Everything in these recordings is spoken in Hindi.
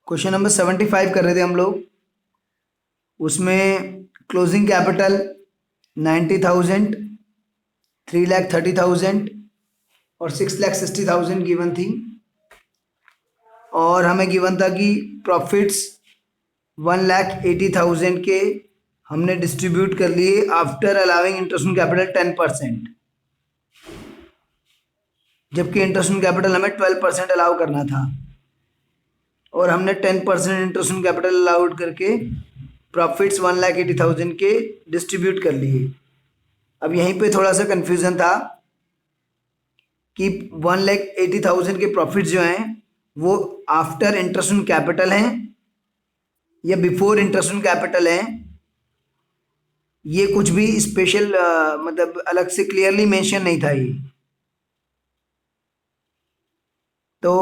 क्वेश्चन नंबर 75 कर रहे थे हम लोग। उसमें क्लोजिंग कैपिटल 90,000, 3,30,000 और 6,60,000 गिवन थी। और हमें गिवन था कि प्रॉफिट्स 1,80,000 के हमने डिस्ट्रीब्यूट कर लिए after allowing interest on capital 10%, जबकि इंटरेस्ट ऑन कैपिटल हमें 12% अलाउ करना था और हमने 10% इंटरेस्ट ऑन कैपिटल अलाउड करके प्रॉफिट्स 1,80,000 के डिस्ट्रीब्यूट कर लिए। अब यहीं पे थोड़ा सा कंफ्यूजन था कि 1,80,000 के प्रॉफिट्स जो हैं वो आफ्टर इंटरेस्ट ऑन कैपिटल हैं या बिफोर इंटरेस्ट ऑन कैपिटल हैं। ये कुछ भी स्पेशल मतलब अलग से क्लियरली मेंशन नहीं था ये। तो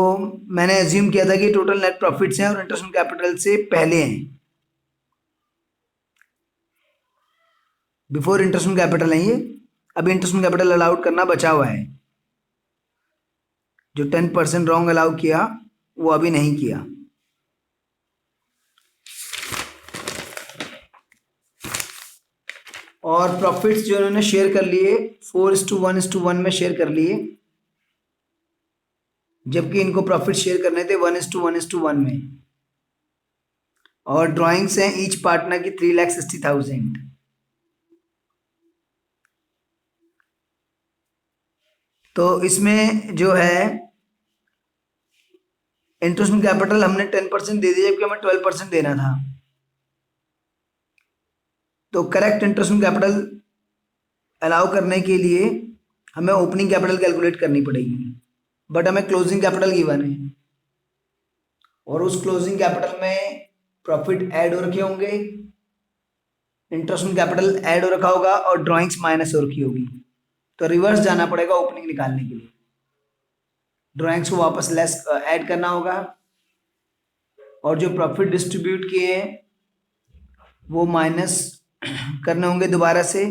मैंने एज्यूम किया था कि टोटल नेट प्रॉफिट्स हैं और इंटरेस्ट ऑन कैपिटल से पहले हैं, बिफोर इंटरेस्ट ऑन कैपिटल है ये। अभी इंटरेस्ट ऑन कैपिटल अलाउड करना बचा हुआ है। जो 10% रॉन्ग अलाउ किया वो अभी नहीं किया। और प्रॉफिट्स जो इन्होंने शेयर कर लिए 4:1:1 में शेयर कर लिए, जबकि इनको प्रॉफिट शेयर करने थे 1:1:1 में। और ड्राइंग्स हैं ईच पार्टनर की 3,60,000। तो इसमें जो है इंटरेस्ट ऑन कैपिटल हमने 10% दे दिया, जबकि हमें 12% देना था। तो correct interest on capital allow करने के लिए हमें ओपनिंग कैपिटल कैलकुलेट करनी पड़ेगी, बट हमें क्लोजिंग कैपिटल गिवन है और उस क्लोजिंग कैपिटल में प्रॉफिट ऐड हो रखे होंगे, इंटरेस्ट ऑन कैपिटल ऐड हो रखा होगा और ड्राइंग्स माइनस हो रखी होगी। तो रिवर्स जाना पड़ेगा ओपनिंग निकालने के लिए। ड्राइंग्स को वापस लेस ऐड करना होगा और जो प्रॉफिट डिस्ट्रीब्यूट किए हैं वो माइनस करने होंगे दोबारा से,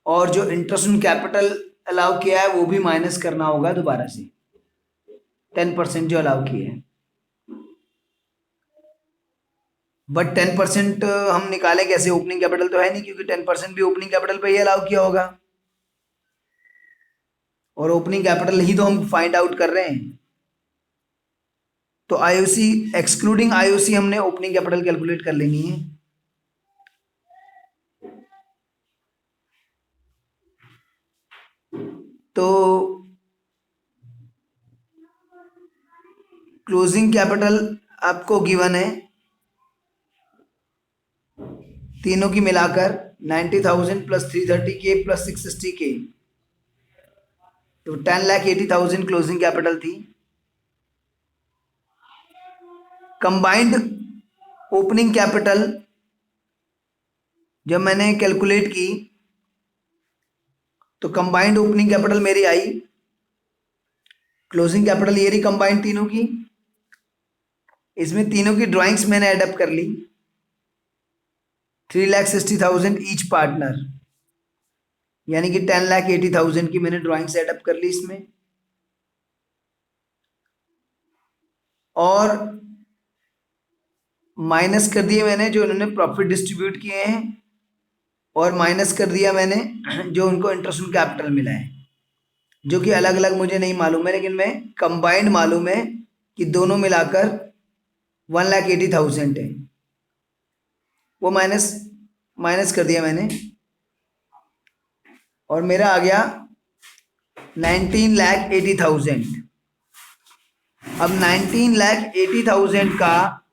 और जो इंटरेस्ट ऑन कैपिटल अलाउ किया है वो भी माइनस करना होगा दोबारा से, 10% जो अलाउ किए हैं। बट 10% हम निकालें कैसे? ओपनिंग कैपिटल तो है नहीं, क्योंकि 10% भी ओपनिंग कैपिटल पे ही अलाउ किया होगा और ओपनिंग कैपिटल ही तो हम फाइंड आउट कर रहे हैं। तो आईओसी एक्सक्लूडिंग आईओसी हमने ओपनिंग कैपिटल कैलकुलेट कर लेनी है। तो क्लोजिंग कैपिटल आपको गिवन है तीनों की मिलाकर 90,000 प्लस 330K प्लस 660K, तो 10,80,000 क्लोजिंग कैपिटल थी। कंबाइंड ओपनिंग कैपिटल जब मैंने कैलकुलेट की तो कंबाइंड ओपनिंग कैपिटल मेरी आई, क्लोजिंग कैपिटल ये रही कंबाइंड तीनों की। इसमें तीनों की ड्राइंग्स मैंने एडअप कर ली, 3,60,000 ईच पार्टनर, यानी कि 10,80,000 की मैंने ड्राइंग्स एडअप कर ली इसमें। और माइनस कर दिए मैंने जो उन्होंने प्रॉफिट डिस्ट्रीब्यूट किए हैं, और माइनस कर दिया मैंने जो उनको इंटरेस्ट ऑन कैपिटल मिला है, जो कि अलग अलग मुझे नहीं मालूम है, लेकिन मैं कंबाइंड मालूम है कि दोनों मिलाकर 1,80,000 है। वो माइनस कर दिया मैंने और मेरा आ गया 19,80,000। अब 19,80,000 का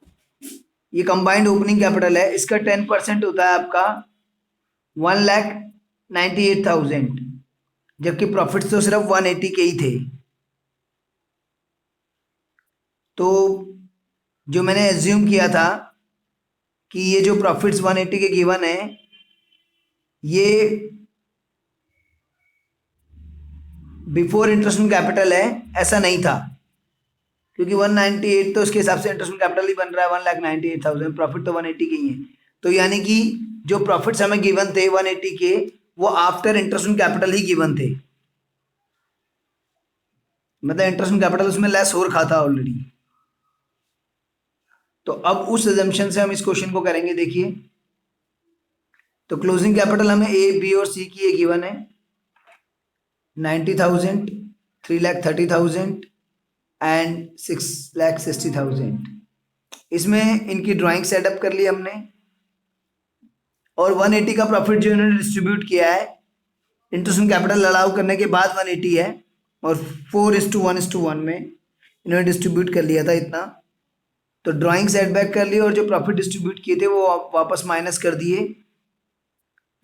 ये कंबाइंड ओपनिंग कैपिटल है, इसका 10% होता है आपका 1,98,000, जबकि प्रॉफिट्स तो सिर्फ 180 के ही थे। तो जो मैंने एज्यूम किया था कि ये जो प्रॉफिट्स 180 के गिवन है ये बिफोर इंटरेस्ट ऑन कैपिटल है, ऐसा नहीं था, क्योंकि 198 तो उसके हिसाब से इंटरेस्ट ऑन कैपिटल ही बन रहा है। 1,98,000 प्रॉफिट तो 180 के ही है। तो यानी कि जो प्रॉफिट्स हमें गिवन थे 180 के, वो after interest on capital he given थे। मतलब इंटरेस्ट ऑन कैपिटल उसमें लेस हो रखा था ऑलरेडी। तो अब उस एजम्पशन से हम इस क्वेश्चन को करेंगे। देखिए, तो क्लोजिंग कैपिटल हमें ए, बी और सी की ये गिवन है 90,000, 3,30,000 एंड 6,60,000। इसमें इनकी ड्राइंग सेटअप कर ली हमने, और 180 का प्रॉफिट जो इन्होंने डिस्ट्रीब्यूट किया है इंटरेस्ट ऑन कैपिटल अलाउ करने के बाद 180 है, और 4:1:1 में इन्होंने डिस्ट्रीब्यूट कर लिया था इतना। तो ड्राइंग सेटबैक कर ली और जो प्रॉफिट डिस्ट्रीब्यूट किए थे वो वापस माइनस कर दिए।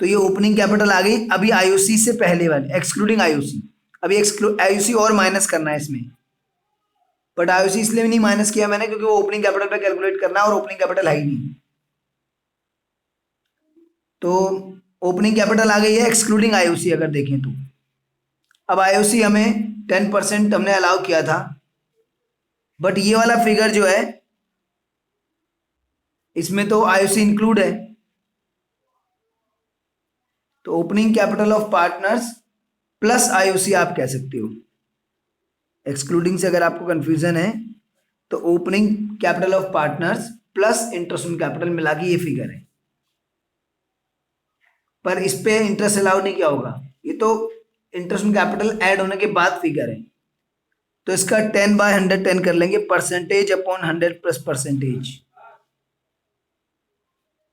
तो ये ओपनिंग कैपिटल आ गई। अभी आईओसी से पहले वाले एक्सक्लूडिंग आईओसी, अभी आईओसी और माइनस करना है इसमें, बट आईओसी इसलिए भी नहीं माइनस किया मैंने क्योंकि वो ओपनिंग कैपिटल पे कैलकुलेट करना है और ओपनिंग कैपिटल है ही नहीं। तो ओपनिंग कैपिटल आ गई है एक्सक्लूडिंग आईओसी अगर देखें तो। अब आईओसी हमें 10% हमने अलाउ किया था, बट ये वाला फिगर जो है इसमें तो आईओसी इंक्लूड है। तो opening capital of partners plus IOC आप कह सकते हो। एक्सक्लूडिंग से अगर आपको कंफ्यूजन है तो opening capital of partners plus interest on capital मिला के ये फिगर है, पर इस पे इंटरेस्ट अलाउ नहीं किया होगा, ये तो इंटरेस्ट ऑन कैपिटल ऐड होने के बाद फिगर है। तो इसका 10/110 कर लेंगे, परसेंटेज अपॉन 100 प्लस परसेंटेज।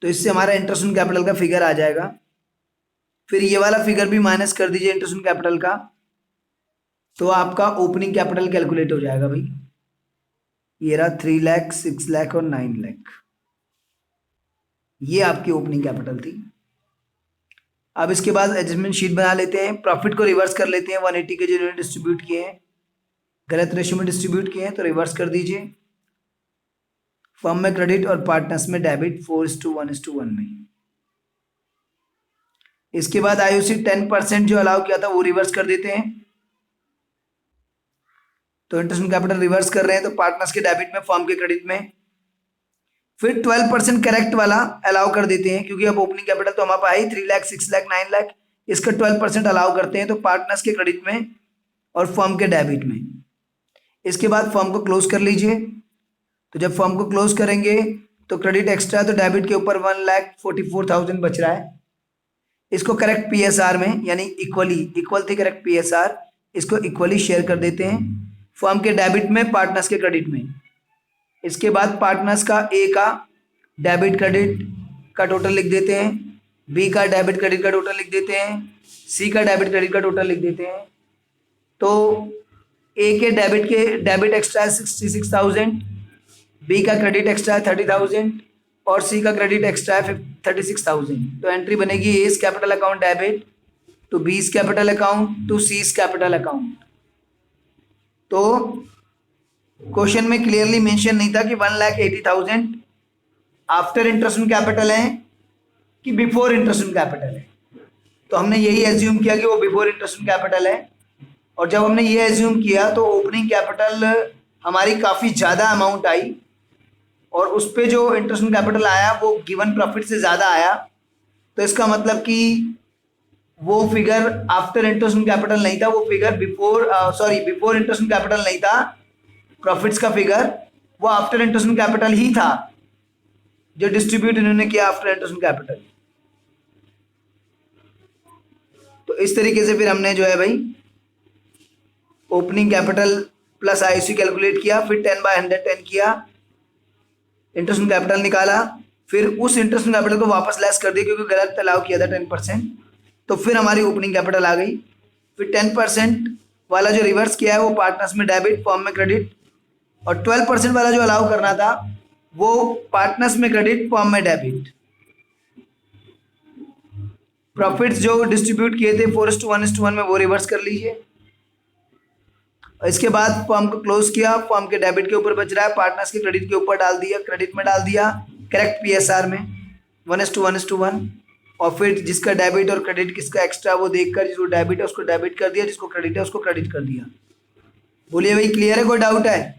तो इससे हमारा इंटरेस्ट ऑन कैपिटल का फिगर आ जाएगा। फिर ये वाला फिगर भी माइनस कर दीजिए इंटरेस्ट ऑन कैपिटल का, तो आपका ओपनिंग कैपिटल कैलकुलेट हो जाएगा भाई। ये रहा 3 लाख, 6 लाख और 9 लाख, ये आपकी ओपनिंग कैपिटल थी। अब इसके बाद एडजस्टमेंट शीट बना लेते हैं, प्रॉफिट को रिवर्स कर लेते हैं। 180 के जिन्होंने डिस्ट्रीब्यूट किए हैं, गलत रेशियो में डिस्ट्रीब्यूट किए हैं तो रिवर्स कर दीजिए। फर्म में क्रेडिट और पार्टनर्स में डेबिट 4:1:1 में। इसके बाद आईओसी 10% जो अलाउ किया था वो रिवर्स कर देते हैं। तो इंटरेस्ट ऑन कैपिटल रिवर्स कर रहे हैं, तो पार्टनर्स के डेबिट में, फर्म के क्रेडिट में। फिर 12% करेक्ट वाला अलाउ कर देते हैं, क्योंकि अब ओपनिंग कैपिटल तो हमारे पास आई 3 लाख, 6 लाख, 9 लाख, इसका 12% अलाउ करते हैं, तो पार्टनर्स के क्रेडिट में और फर्म के डेबिट में। इसके बाद फर्म को क्लोज कर लीजिए। तो जब फर्म को क्लोज करेंगे तो क्रेडिट एक्स्ट्रा, तो डेबिट के ऊपर 1,44,000 बच रहा है। इसको करेक्ट पीएसआर में, यानी इक्वल थी करेक्ट पीएसआर, इसको इक्वली शेयर कर देते हैं, फर्म के डेबिट में, पार्टनर्स के क्रेडिट में। इसके बाद पार्टनर्स का ए का डेबिट क्रेडिट का टोटल लिख देते हैं, बी का डेबिट क्रेडिट का टोटल लिख देते हैं, सी का डेबिट क्रेडिट का टोटल लिख देते हैं। तो ए के डेबिट एक्स्ट्रा है 66,000, बी का क्रेडिट एक्स्ट्रा है 30,000 और सी का क्रेडिट एक्स्ट्रा है 36,000। तो एंट्री बनेगी as capital account debit to B's capital account to C's capital account. तो क्वेश्चन में क्लियरली मेंशन नहीं था कि 1,80,000 आफ्टर इंटरेस्ट ऑन कैपिटल है कि बिफोर इंटरेस्ट ऑन कैपिटल है। तो हमने यही एज्यूम किया कि वो बिफोर इंटरेस्ट ऑन कैपिटल है, और जब हमने ये एज्यूम किया तो ओपनिंग कैपिटल हमारी काफ़ी ज़्यादा अमाउंट आई, और उस पर जो इंटरेस्ट ऑन कैपिटल आया वो गिवन प्रॉफिट से ज़्यादा आया। तो इसका मतलब कि वो figure after interest on capital नहीं था, वो figure before interest on capital नहीं था। प्रॉफिट्स का फिगर वो आफ्टर इंटरेस्ट ऑन कैपिटल ही था, जो डिस्ट्रीब्यूट इन्होंने किया आफ्टर इंटरेस्ट ऑन कैपिटल। तो इस तरीके से फिर हमने जो है भाई opening capital plus IOC calculate किया, फिर 10/110 किया, इंटरेस्ट ऑन कैपिटल निकाला, फिर उस इंटरेस्ट ऑन कैपिटल को वापस लेस कर दिया क्योंकि गलत अलाउ किया था 10%। तो फिर हमारी ओपनिंग कैपिटल आ गई। फिर 10% वाला जो रिवर्स किया है वो पार्टनर्स में डेबिट, फर्म में क्रेडिट, और 12% वाला जो अलाउ करना था वो पार्टनर्स में क्रेडिट, फर्म में डेबिट। प्रॉफिट्स जो डिस्ट्रीब्यूट किए थे 4:1:1 में वो रिवर्स कर लीजिए। इसके बाद फर्म को क्लोज किया, फर्म के डेबिट के ऊपर बच रहा है, पार्टनर्स के क्रेडिट के ऊपर डाल दिया, क्रेडिट में डाल दिया करेक्ट पीएसआर में 1:1:1, और फिर जिसका डेबिट और क्रेडिट किसका एक्स्ट्रा वो देखकर, जिसको डेबिट है उसको डेबिट कर दिया, जिसको क्रेडिट है उसको क्रेडिट कर दिया। बोलिए भाई, क्लियर है? कोई डाउट है?